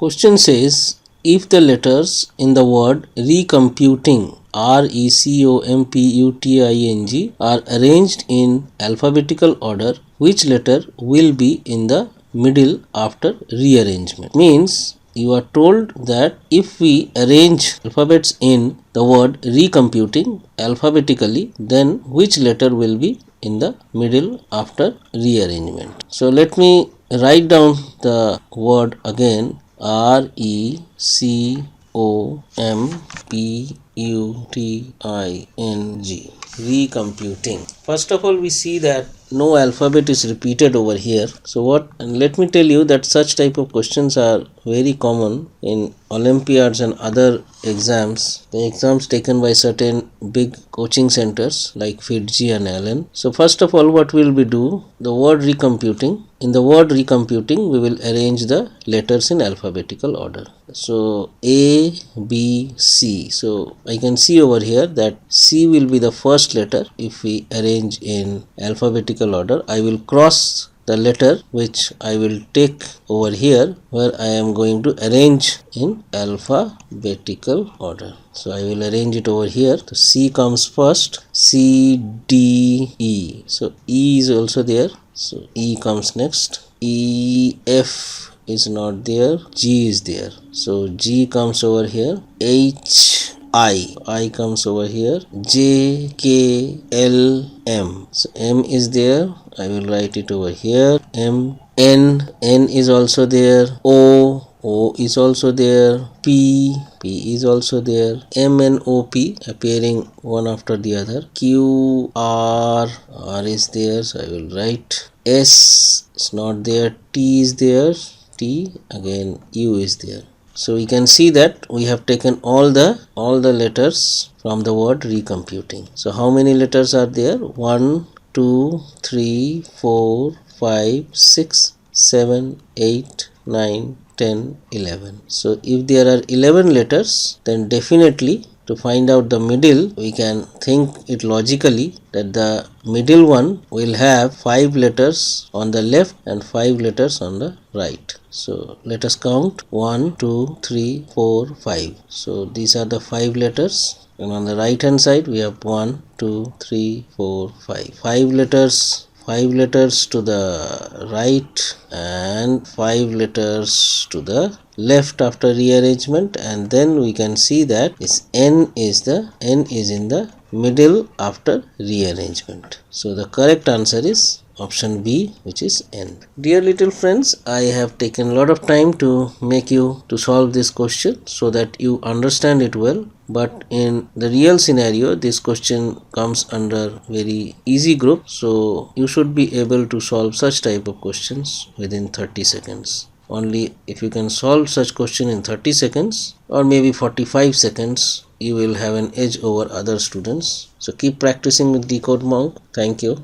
question says, if the letters in the word recomputing RECOMPUTING are arranged in alphabetical order, which letter will be in the middle after rearrangement? Means you are told that if we arrange alphabets in the word recomputing alphabetically, then which letter will be in the middle after rearrangement. So let me write down the word again. RECOMPUTING, recomputing. First of all, we see that no alphabet is repeated over here. So what, and let me tell you that such type of questions are very common in Olympiads and other exams, the exams taken by certain big coaching centers like Fiji and Allen. So first of all, what will we do? The word recomputing. In the word recomputing, we will arrange the letters in alphabetical order. So A, B, C. So I can see over here that C will be the first letter. If we arrange in alphabetical order, I will cross the letter which I will take over here where I am going to arrange in alphabetical order. So I will arrange it over here. So C comes first, C, D, E. So E is also there. So E comes next. E, F is not there. G is there. So G comes over here. H, I comes over here. J, K, L, M. So M is there. I will write it over here. M, N is also there. O is also there. P is also there. M and O, P appearing one after the other. Q, R is there. So I will write. S is not there. T is there. T, again U is there. So we can see that we have taken all the letters from the word recomputing. So how many letters are there? 1, 2, 3, 4, 5, 6, 7, 8, 9, 10, 11. So if there are 11 letters, then definitely to find out the middle, we can think it logically that the middle one will have 5 letters on the left and 5 letters on the right. So let us count 1, 2, 3, 4, 5. So these are the 5 letters, and on the right hand side we have 1, 2, 3, 4, 5. 5 letters to the right and 5 letters to the left after rearrangement, and then we can see that this N is in the middle after rearrangement. So the correct answer is option B, which is N. Dear little friends, I have taken a lot of time to make you to solve this question so that you understand it well. But in the real scenario, this question comes under very easy group. So you should be able to solve such type of questions within 30 seconds. Only if you can solve such question in 30 seconds or maybe 45 seconds, you will have an edge over other students. So keep practicing with Decode Monk. Thank you.